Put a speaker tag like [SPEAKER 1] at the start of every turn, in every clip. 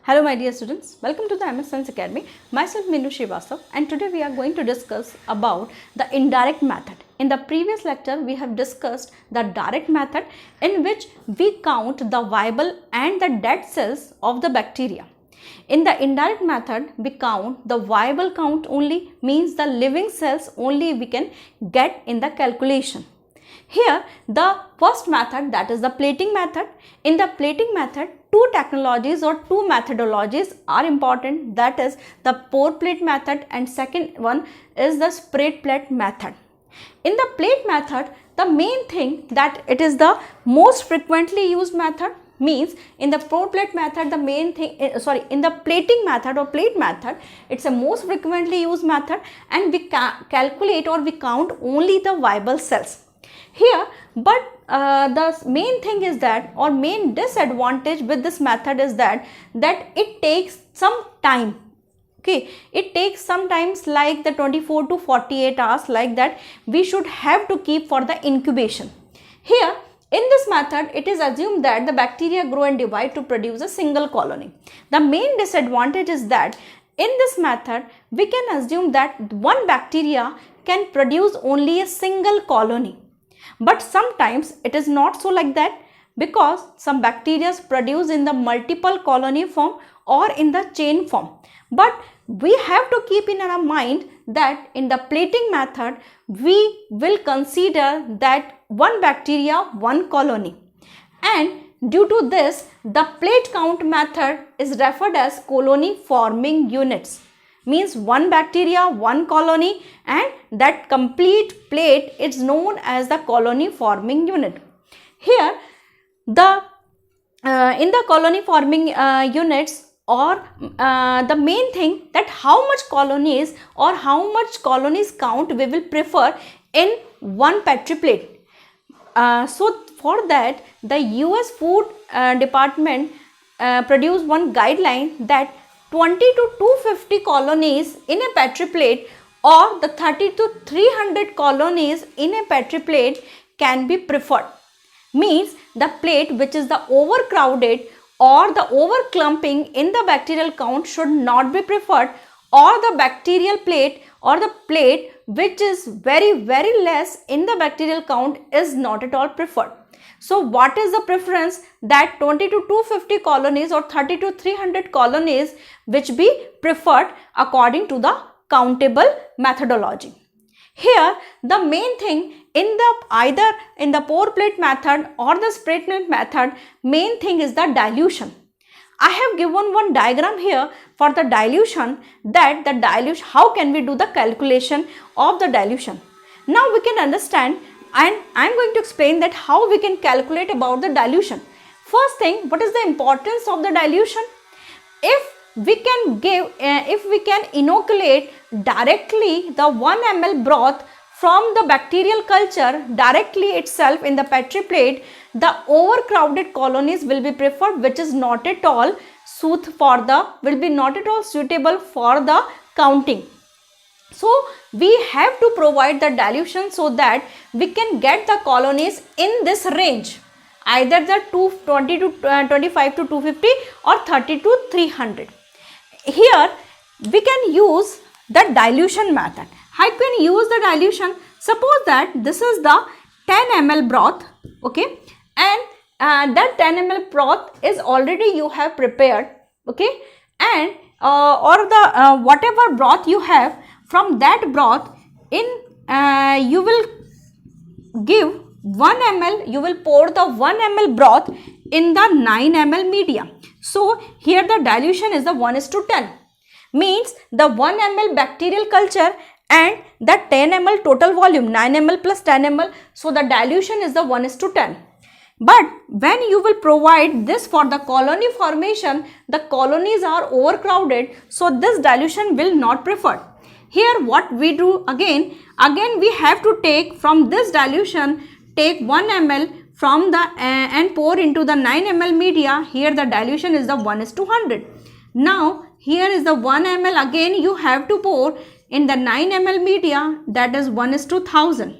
[SPEAKER 1] Hello my dear students, welcome to the MS Science Academy. Myself Minu Srivastav, and today we are going to discuss about the indirect method. In the previous lecture we have discussed the direct method in which we count the viable and the dead cells of the bacteria. In the indirect method we count the viable count only, means the living cells only we can get in the calculation. Here the first method, that is the plating method. In the plating method, two technologies or two methodologies are important, that is the pore plate method and second one is the spread plate method. In the plate method, the main thing that it is the most frequently used method, means in the pore plate method the main thing, in the plating method or plate method, it's a most frequently used method and we calculate or we count only the viable cells. Here, but the main thing is that, or main disadvantage with this method is that it takes some time. Okay, it takes sometimes like the 24 to 48 hours, like that we should have to keep for the incubation. Here in this method it is assumed that the bacteria grow and divide to produce a single colony. The main disadvantage is that in this method we can assume that one bacteria can produce only a single colony. But sometimes it is not so like that, because some bacteria produce in the multiple colony form or in the chain form. But we have to keep in our mind that in the plating method we will consider that one bacteria, one colony, and due to this the plate count method is referred as colony forming units. Means one bacteria, one colony, and that complete plate is known as the colony forming unit. Here the in the colony forming units, or the main thing that how much colonies or how much colonies count we will prefer in one petri plate. So for that the US Food Department produced one guideline that 20 to 250 colonies in a petri plate or the 30 to 300 colonies in a petri plate can be preferred. Means the plate which is the overcrowded or the overclumping in the bacterial count should not be preferred, or the bacterial plate or the plate which is very less in the bacterial count is not at all preferred. So what is the preference? That 20 to 250 colonies or 30 to 300 colonies which be preferred according to the countable methodology. Here the main thing in the either in the pore plate method or the spread plate method, main thing is the dilution. I have given one diagram here for the dilution, that the dilution, how can we do the calculation of the dilution. Now we can understand, and I am going to explain that how we can calculate about the dilution. First thing, what is the importance of the dilution? If we can give, if we can inoculate directly the 1 ml broth from the bacterial culture directly itself in the petri plate, the overcrowded colonies will be preferred, which is not at all suitable for the counting. So we have to provide the dilution so that we can get the colonies in this range, either the 20 to 25 to 250 or 30 to 300. Here we can use the dilution method. How can we use the dilution? Suppose that this is the 10 ml broth, okay, and that 10 ml broth is already you have prepared, okay, and or the whatever broth you have, from that broth in you will give 1 ml, you will pour the 1 ml broth in the 9 ml media. So here the dilution is the 1:10, means the 1 ml bacterial culture and the 10 ml total volume, 9 ml plus 10 ml, so the dilution is the 1:10. But when you will provide this for the colony formation, the colonies are overcrowded, so this dilution will not preferred. Here what we do, again we have to take from this dilution, take 1 ml from the and pour into the 9 ml media. Here the dilution is the 1:100. Now here is the 1 ml, again you have to pour in the 9 ml media, that is 1:1000.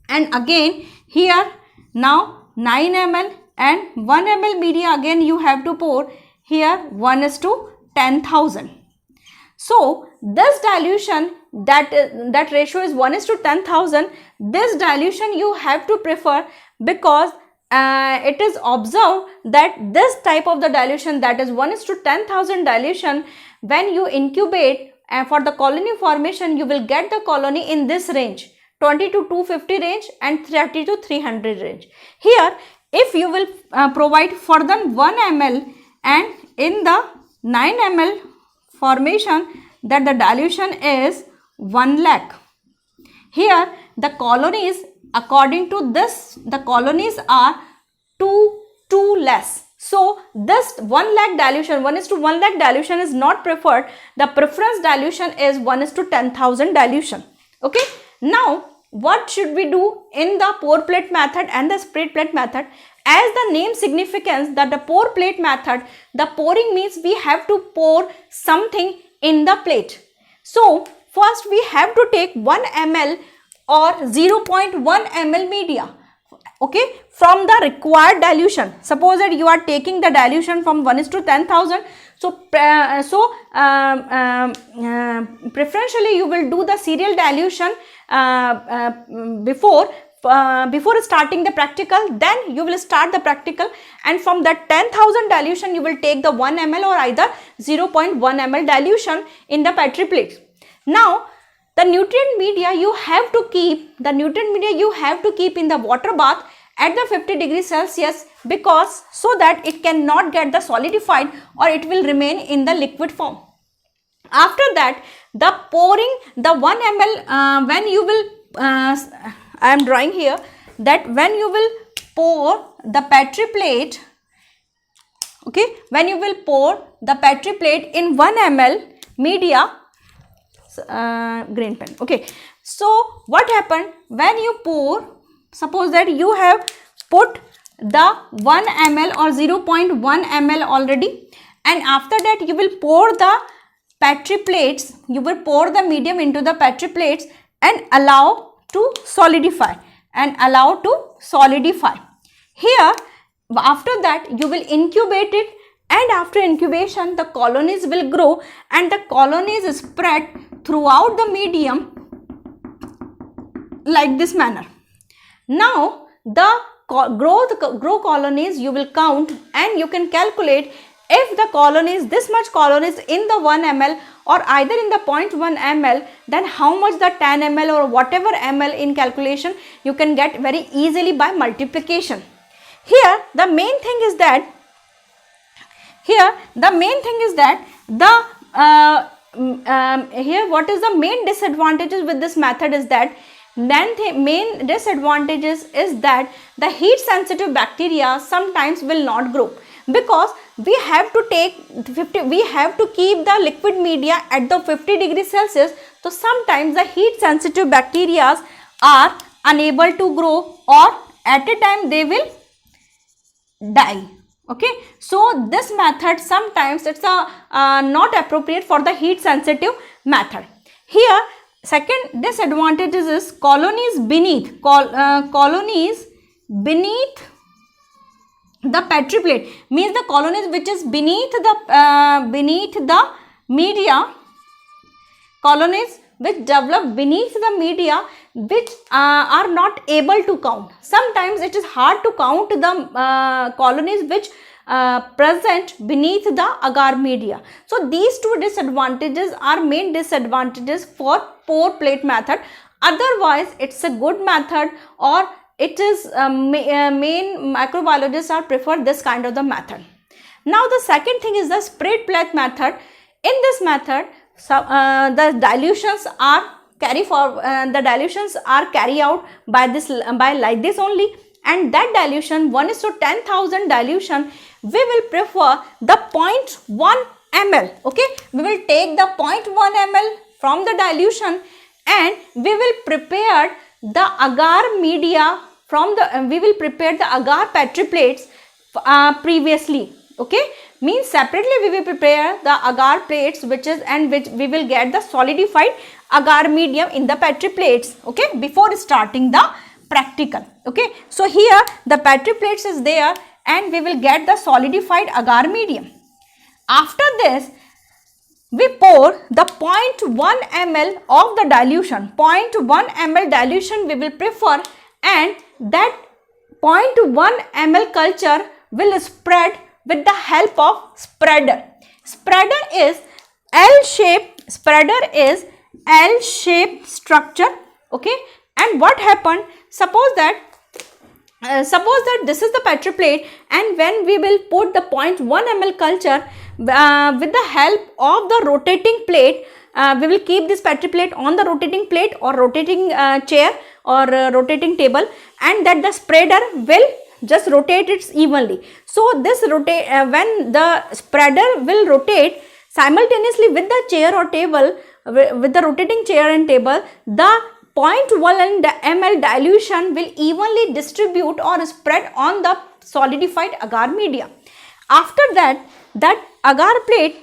[SPEAKER 1] And again here now 9 ml and 1 ml media again you have to pour here 1 is to 10,000. So this dilution, that ratio is 1 is to 10,000. This dilution you have to prefer because it is observed that this type of the dilution, that is 1 is to 10,000 dilution, when you incubate for the colony formation, you will get the colony in this range, 20 to 250 range and 30 to 300 range. Here if you will provide for the 1 ml and in the 9 ml formation, that the dilution is 1 lakh. Here the colonies, according to this, the colonies are 2 less. So this 1 lakh dilution, 1 is to 1 lakh dilution is not preferred. The preference dilution is 1 is to 10,000 dilution. Okay. Now what should we do in the pour plate method and the spread plate method? As the name significance that the pour plate method, the pouring means we have to pour something in the plate. So first we have to take 1 ml or 0.1 ml media, okay, from the required dilution. Suppose that you are taking the dilution from 1 is to 10,000. So preferentially you will do the serial dilution before starting the practical. Then you will start the practical, and from that 10,000 dilution you will take the 1 ml or either 0.1 ml dilution in the petri plate. Now the nutrient media you have to keep, in the water bath at the 50 degrees Celsius, because so that it cannot get the solidified or it will remain in the liquid form. After that, the pouring the 1 ml when you will I am drawing here that when you will pour the petri plate, okay, when you will pour the petri plate in 1 ml media, green pen, okay. So what happened when you pour? Suppose that you have put the 1 ml or 0.1 ml already, and after that you will pour the petri plates, you will pour the medium into the petri plates and allow to solidify Here after that you will incubate it, and after incubation the colonies will grow and the colonies spread throughout the medium like this manner. Now the grow colonies you will count, and you can calculate if the colonies, this much colonies in the 1 ml or either in the 0.1 ml, then how much the 10 ml or whatever ml in calculation you can get very easily by multiplication. Here the main thing is that here what is the main disadvantages with this method is that main disadvantages is that the heat sensitive bacteria sometimes will not grow, because we have to keep the liquid media at the 50 degrees Celsius. So sometimes the heat sensitive bacteria are unable to grow, or at a time they will die. Okay, so this method sometimes it's not appropriate for the heat sensitive method. Here second disadvantage is colonies beneath the petri plate, means the colonies which is beneath the media, colonies which develop beneath the media, which are not able to count. Sometimes it is hard to count the colonies which present beneath the agar media. So these two disadvantages are main disadvantages for pour plate method. Otherwise it's a good method, or it is main microbiologists are prefer this kind of the method. Now the second thing is the spread plate method. In this method the dilutions are carried out by like this only, and that dilution 1 is to 10,000 dilution we will prefer the 0.1 ml. Okay, we will take the 0.1 ml from the dilution, and we will prepare the agar media from the we will prepare the agar petri plates previously. Okay, means separately we will prepare the agar plates which we will get the solidified agar medium in the petri plates, okay, before starting the practical. Okay, so here the petri plates is there and we will get the solidified agar medium. After this, we pour the 0.1 ml of the dilution. 0.1 ml dilution we will prefer, and that 0.1 ml culture will spread with the help of spreader. Spreader is L-shaped structure. Okay, and what happened? Suppose that this is the petri plate, and when we will put the 0.1 ml culture with the help of the rotating plate, we will keep this petri plate on the rotating plate or rotating chair or rotating table, and that the spreader will just rotate it evenly. So this when the spreader will rotate simultaneously with the chair or table, with the rotating chair and table, the 0.1 ml dilution will evenly distribute or spread on the solidified agar media. After that, agar plate,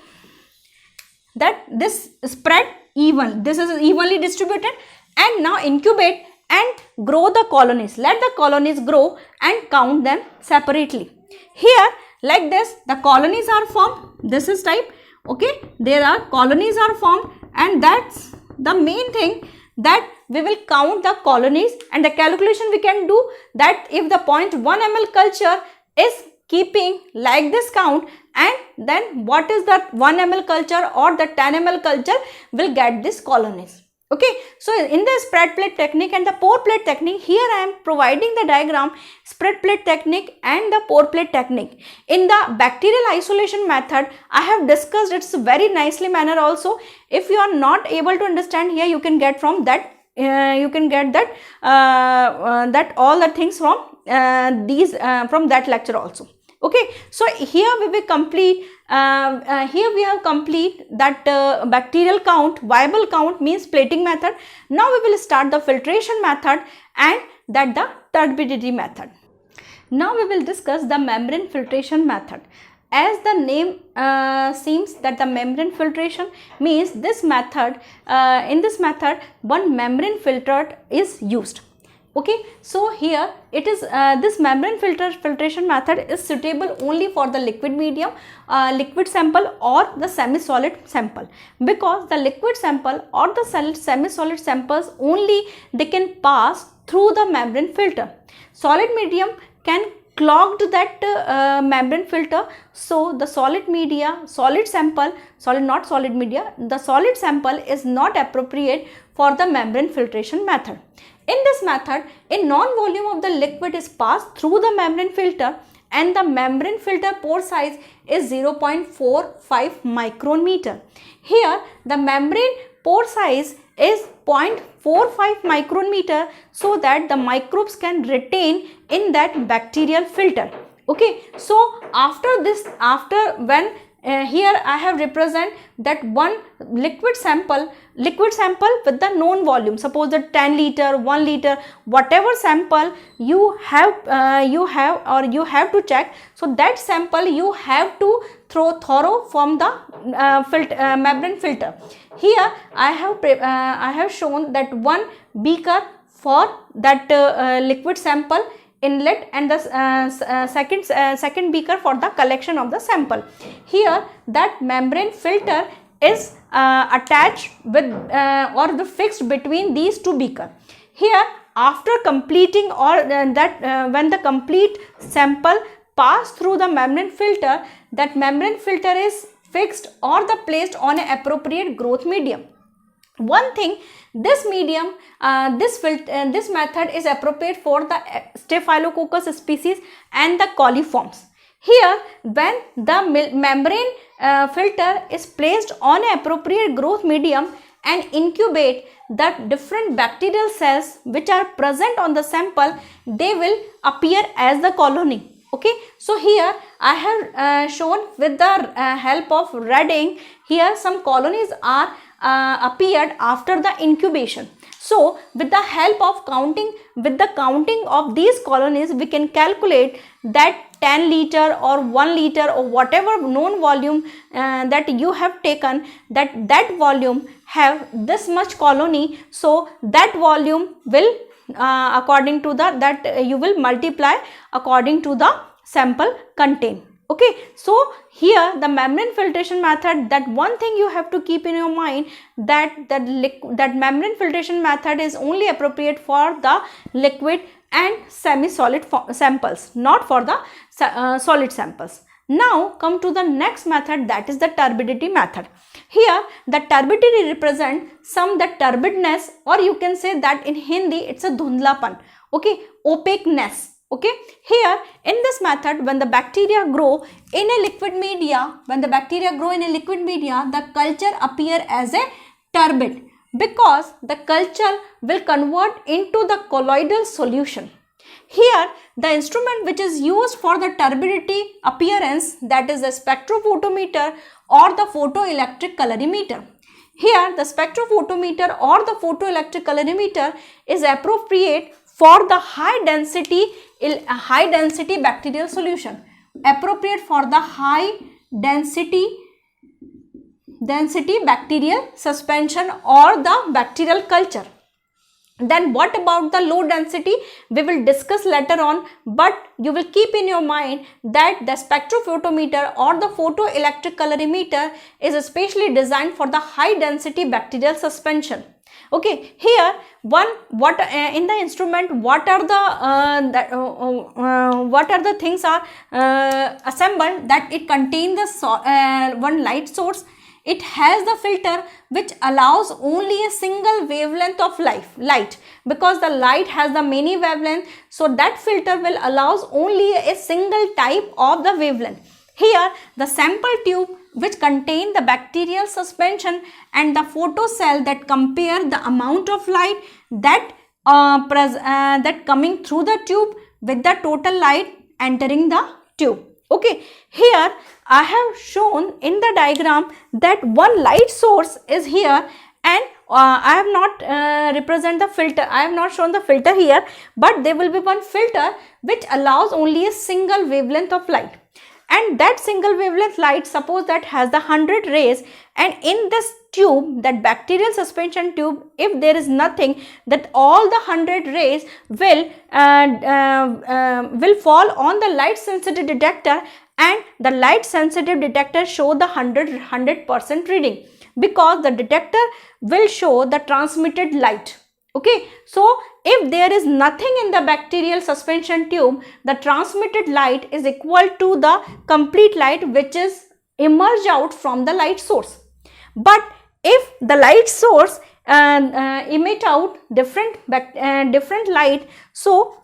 [SPEAKER 1] this spread even, this is evenly distributed, and now incubate and grow the colonies. Let the colonies grow and count them separately. Here, like this, the colonies are formed. This is type. Okay, there are colonies are formed, and that's the main thing, that we will count the colonies, and the calculation we can do that if the 0.1 ml culture is keeping like this count, and then what is that 1 ml culture or the 10 ml culture will get this colonies. Okay, so in the spread plate technique and the pore plate technique, here I am providing the diagram spread plate technique and the pore plate technique. In the bacterial isolation method, I have discussed it's very nicely manner also. If you are not able to understand here, you can get from that, that all the things from from that lecture also. Okay, so here we will complete, here we have complete that bacterial count, viable count means plating method. Now we will start the filtration method and that the turbidity method. Now we will discuss the membrane filtration method. As the name seems that the membrane filtration means this method, in this method one membrane filter is used. Okay, so here it is, this membrane filtration method is suitable only for the liquid medium, liquid sample or the semi-solid sample, because the liquid sample or the semi-solid samples only they can pass through the membrane filter. Solid medium can clogged that membrane filter, so the solid sample is not appropriate for the membrane filtration method. In this method, a non-volume of the liquid is passed through the membrane filter, and the membrane filter pore size is 0.45 micrometer. Here, the membrane pore size is 0.45 micrometer, so that the microbes can retain in that bacterial filter. Okay, so when here I have represent that one liquid sample with the known volume. Suppose the 10 liter, 1 liter, whatever sample you have to check. So that sample you have to thorough from the membrane filter. Here I have shown that one beaker for that liquid sample inlet, and the second beaker for the collection of the sample. Here that membrane filter is attached with or the fixed between these two beakers. Here after completing or when the complete sample pass through the membrane filter, that membrane filter is fixed or the placed on an appropriate growth medium. One thing, this medium, this method is appropriate for the Staphylococcus species and the coliforms. Here, when the membrane filter is placed on an appropriate growth medium and incubate the different bacterial cells which are present on the sample, they will appear as the colony. Okay, so here I have shown with the help of red ink, here some colonies are appeared after the incubation. So with the help of counting of these colonies, we can calculate that 10 liter or 1 liter or whatever known volume that you have taken, that volume have this much colony. So that volume will according to that you will multiply according to the sample contain. Okay, so here the membrane filtration method, that one thing you have to keep in your mind, that membrane filtration method is only appropriate for the liquid and semi-solid samples, not for the solid samples. Now come to the next method, that is the turbidity method. Here the turbidity represents the turbidness, or you can say that in Hindi it's a dhundlapan, okay, opaqueness. Okay, here in this method, when the bacteria grow in a liquid media, the culture appear as a turbid, because the culture will convert into the colloidal solution. Here the instrument which is used for the turbidity appearance, that is the spectrophotometer or the photoelectric colorimeter. Here the spectrophotometer or the photoelectric colorimeter is appropriate for the high density bacterial solution, appropriate for the high density bacterial suspension or the bacterial culture. Then what about the low density? We will discuss later on, but you will keep in your mind that the spectrophotometer or the photoelectric colorimeter is especially designed for the high density bacterial suspension. Okay, here in the instrument, what are the things are assembled, that it contains the one light source. It has the filter which allows only a single wavelength of light, because the light has the many wavelength, so that filter will allows only a single type of the wavelength. Here the sample tube which contain the bacterial suspension and the photocell that compare the amount of light that coming through the tube with the total light entering the tube. Okay, here I have shown in the diagram that one light source is here, and I have not represent the filter. I have not shown the filter here, but there will be one filter which allows only a single wavelength of light. And that single wavelength light, suppose that has the 100 rays, and in this tube, that bacterial suspension tube, if there is nothing, that all the 100 rays will fall on the light sensitive detector, and the light sensitive detector show the 100% reading, because the detector will show the transmitted light. Okay, so if there is nothing in the bacterial suspension tube, the transmitted light is equal to the complete light which is emerged out from the light source. But if the light source emit out different light, so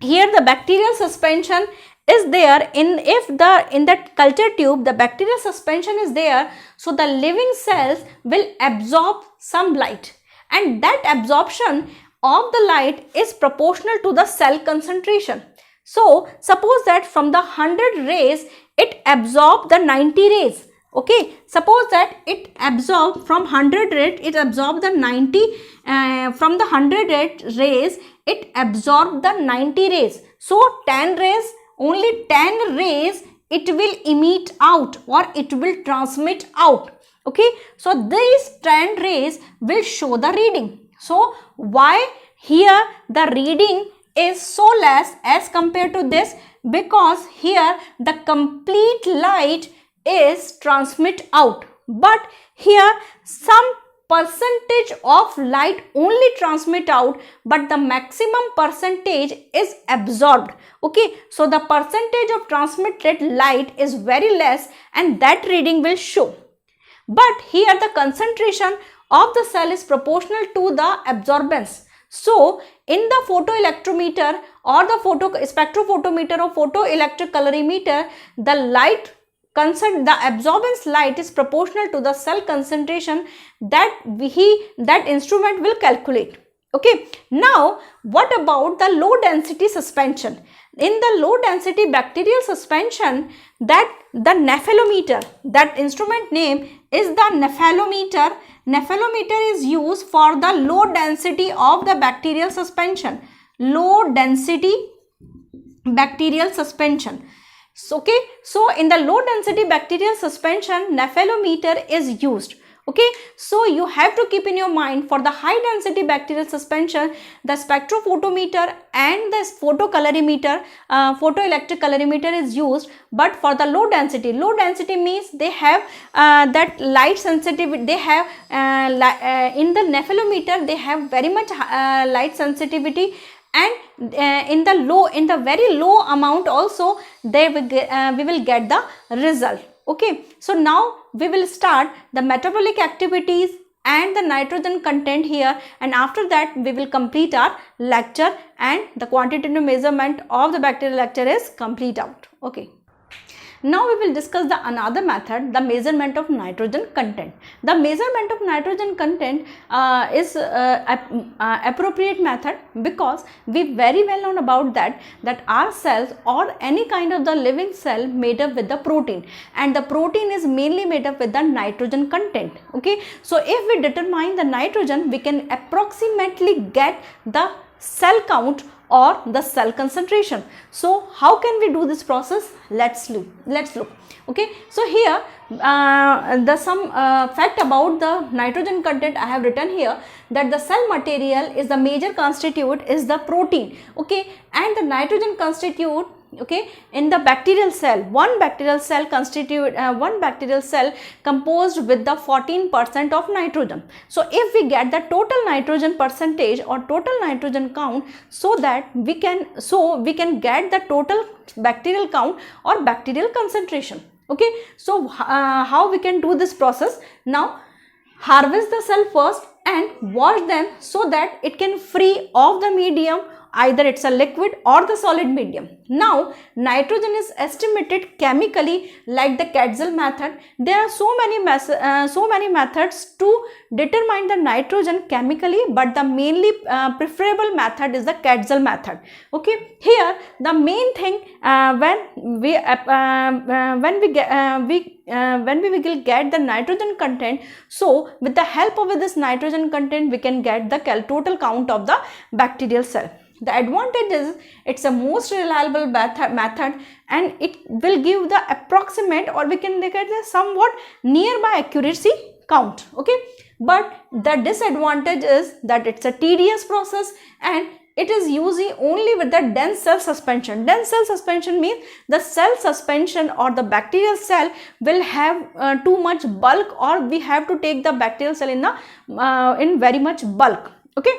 [SPEAKER 1] here the bacterial suspension is there, in that culture tube the bacterial suspension is there, so the living cells will absorb some light, and that absorption of the light is proportional to the cell concentration. So suppose that from the 100 rays it absorbs the 90 rays. Okay, suppose that it absorbs from 100 rays, it absorbs the 90 from the 100 rays it absorbs the 90 rays. So 10 rays, only 10 rays it will emit out, or it will transmit out. Okay, so these 10 rays will show the reading. So why here the reading is so less as compared to this? Because here the complete light is transmit out, but here some percentage of light only transmit out, but the maximum percentage is absorbed. Okay, so the percentage of transmitted light is very less, and that reading will show. But here the concentration of the cell is proportional to the absorbance. So in the photoelectrometer or the spectrophotometer or photoelectric colorimeter, the absorbance light is proportional to the cell concentration that instrument will calculate. Okay, now what about the low density suspension? In the low density bacterial suspension, that the nephelometer, that instrument name is the nephelometer. Nephelometer is used for the low density of the bacterial suspension. Low density bacterial suspension. So, okay, so in the low density bacterial suspension, nephelometer is used. Okay, so you have to keep in your mind, for the high density bacterial suspension, the spectrophotometer and the photocolorimeter, photoelectric colorimeter is used. But for the low density means they have that light sensitivity, they have in the nephelometer they have very much light sensitivity, and in the very low amount also we will get the result. Okay, so now we will start the metabolic activities and the nitrogen content here, and after that we will complete our lecture, and the quantitative measurement of the bacterial lecture is complete out. Okay. Now we will discuss the another method, the measurement of nitrogen content. The measurement of nitrogen content is appropriate method, because we very well know about that our cells or any kind of the living cell made up with the protein, and the protein is mainly made up with the nitrogen content. Okay, so if we determine the nitrogen, we can approximately get the cell count or the cell concentration. So how can we do this process? Let's look. Okay, so here the some fact about the nitrogen content I have written here, that the cell material is the major constituent is the protein. Okay, and the nitrogen constitute, okay, in the bacterial cell, one bacterial cell composed with the 14% of nitrogen. So if we get the total nitrogen percentage or total nitrogen count, so that we can get the total bacterial count or bacterial concentration. Okay, so how we can do this process? Now harvest the cell first and wash them so that it can free of the medium, either it's a liquid or the solid medium. Now nitrogen is estimated chemically like the Quetzal method. There are so many methods to determine the nitrogen chemically, but the mainly preferable method is the Quetzal method. Okay, here the main thing when we will get the nitrogen content, so with the help of this nitrogen content we can get the total count of the bacterial cell. The advantage is it's a most reliable method, and it will give the approximate, or we can look at the somewhat nearby accuracy count. Okay, but the disadvantage is that it's a tedious process, and it is using only with the dense cell suspension. Dense cell suspension means the cell suspension or the bacterial cell will have too much bulk, or we have to take the bacterial cell in very much bulk. Okay.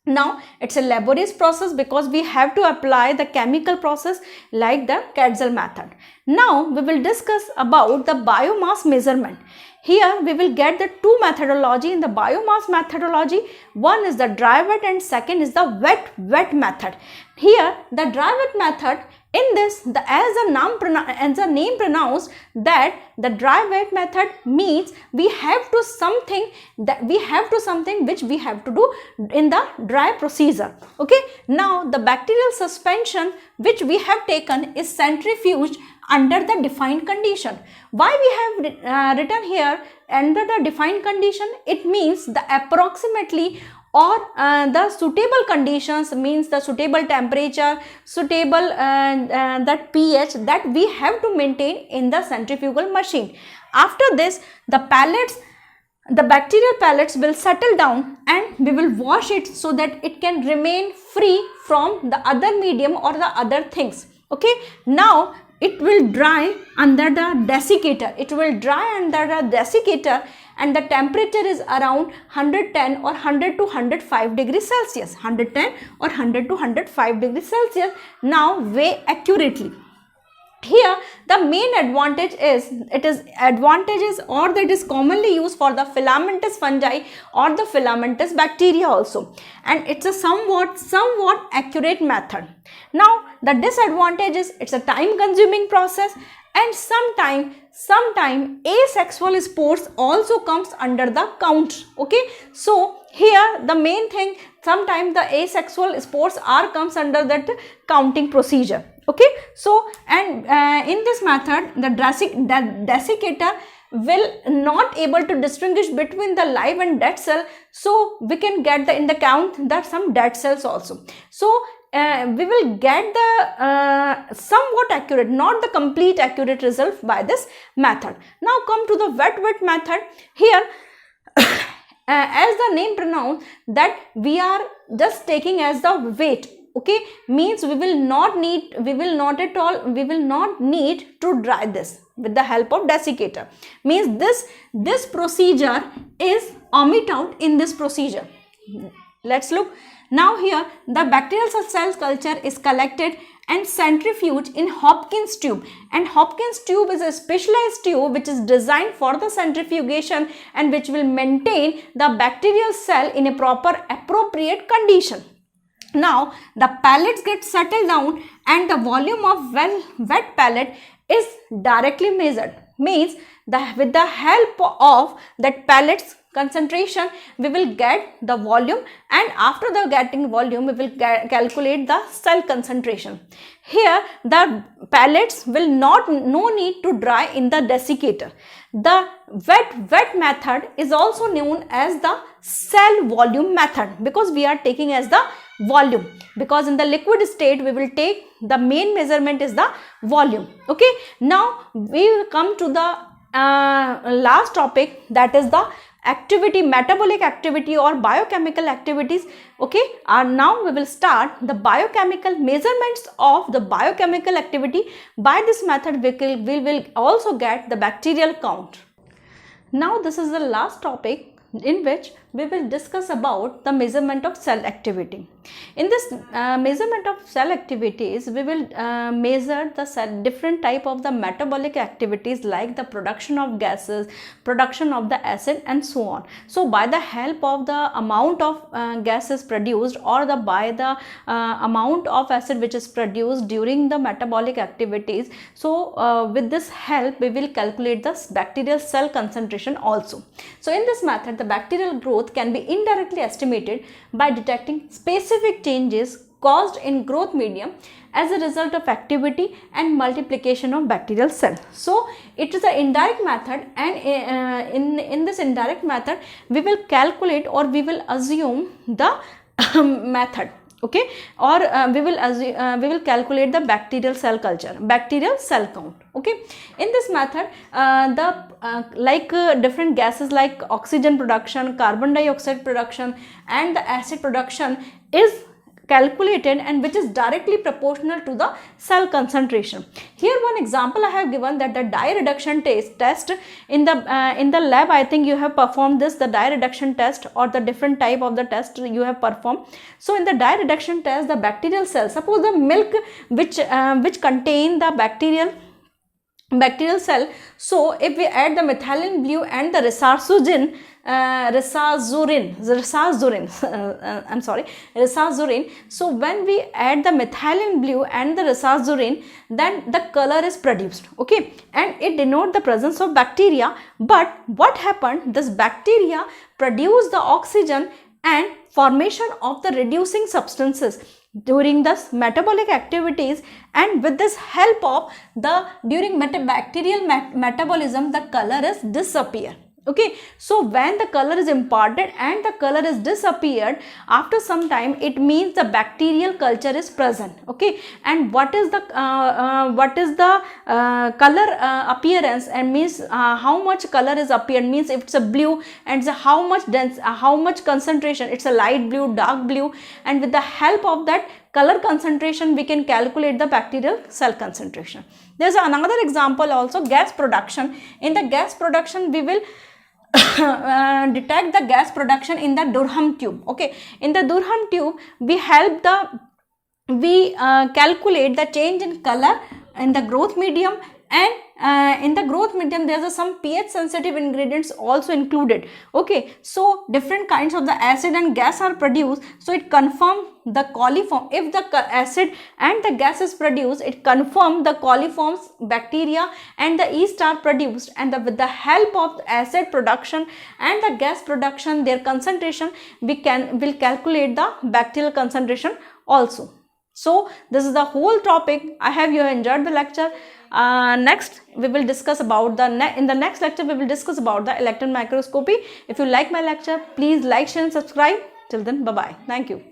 [SPEAKER 1] Now it's a laborious process because we have to apply the chemical process like the Quetzal method. Now we will discuss about the biomass measurement. Here we will get the two methodology in the biomass methodology. One is the dry wet and second is the wet method. Here the dry wet method, in this as the name pronounced, that the dry wet method means we have to something which we have to do in the dry procedure. Okay, now the bacterial suspension which we have taken is centrifuged under the defined condition. Why we have written here under the defined condition? It means the approximately or the suitable conditions, means the suitable temperature, suitable that pH that we have to maintain in the centrifugal machine. After this, the bacterial pellets will settle down and we will wash it so that it can remain free from the other medium or the other things. Okay, now it will dry under the desiccator. And the temperature is around 110 or 100 to 105 degrees Celsius. 110 or 100 to 105 degrees Celsius. Now weigh accurately. Here the main advantage is, it is commonly used for the filamentous fungi or the filamentous bacteria also, and it's a somewhat accurate method. Now the disadvantage is it's a time consuming process, and sometime asexual spores also comes under the count. Okay, so here the main thing, sometimes the asexual spores comes under that counting procedure. Okay, so and in this method the desiccator will not able to distinguish between the live and dead cell, so we can get in the count that some dead cells also. So we will get the somewhat accurate, not the complete accurate result by this method. Now come to the wet method. Here as the name pronounce that we are just taking as the weight. Okay, means we will not need to dry this with the help of desiccator. Means this procedure is omit out in this procedure. Let's look now. Here the bacterial cell culture is collected and centrifuged in Hopkins tube, and Hopkins tube is a specialized tube which is designed for the centrifugation and which will maintain the bacterial cell in a appropriate condition. Now the pellets get settled down and the volume of wet pellet is directly measured. Means with the help of that pellets concentration we will get the volume, and after the getting volume we will calculate the cell concentration. Here the pellets will no need to dry in the desiccator. The wet method is also known as the cell volume method because we are taking as the volume, because in the liquid state we will take the main measurement is the volume. Okay, now we will come to the last topic, that is the activity, metabolic activity or biochemical activities. Okay, now we will start the biochemical measurements of the biochemical activity. By this method we will also get the bacterial count. Now this is the last topic in which we will discuss about the measurement of cell activity. In this measurement of cell activities, we will measure the different type of the metabolic activities like the production of gases, production of the acid and so on. So by the help of the amount of gases produced or by the amount of acid which is produced during the metabolic activities, so with this help we will calculate the bacterial cell concentration also. So in this method the bacterial growth can be indirectly estimated by detecting specific changes caused in growth medium as a result of activity and multiplication of bacterial cell. So it is an indirect method, and in this indirect method we will calculate or we will assume the method. Okay, or we will calculate the bacterial cell culture, bacterial cell count. Okay, in this method different gases like oxygen production, carbon dioxide production and the acid production is calculated, and which is directly proportional to the cell concentration. Here one example I have given, that the dye reduction test in the lab, I think you have performed this, the dye reduction test or the different type of the test you have performed. So in the dye reduction test, the bacterial cell, suppose the milk which contain the bacterial cell, so if we add the methylene blue and the resazurin, so when we add the methylene blue and the resazurin, then the color is produced. Okay, and it denotes the presence of bacteria. But what happened, this bacteria produce the oxygen and formation of the reducing substances during the metabolic activities, and with this help of the during bacterial metabolism the color is disappear. Okay, so when the color is imparted and the color is disappeared after some time, it means the bacterial culture is present. Okay, and what is the color appearance, and means how much color is appeared, means if it's a blue, and how much dense, how much concentration, it's a light blue, dark blue, and with the help of that color concentration we can calculate the bacterial cell concentration. There's another example also, gas production. In the gas production we will detect the gas production in the Durham tube. Okay, in the Durham tube we calculate the change in color in the growth medium, and in the growth medium there are some pH sensitive ingredients also included. Okay, so different kinds of the acid and gas are produced, so it confirms the coliform. If the acid and the gas is produced, it confirms the coliforms bacteria and the yeast are produced, and with the help of the acid production and the gas production, their concentration will calculate the bacterial concentration also. So this is the whole topic. I have you enjoyed the lecture. Next we will discuss about in the next lecture we will discuss about the electron microscopy. If you like my lecture, please like, share and subscribe. Till then, bye bye. Thank you.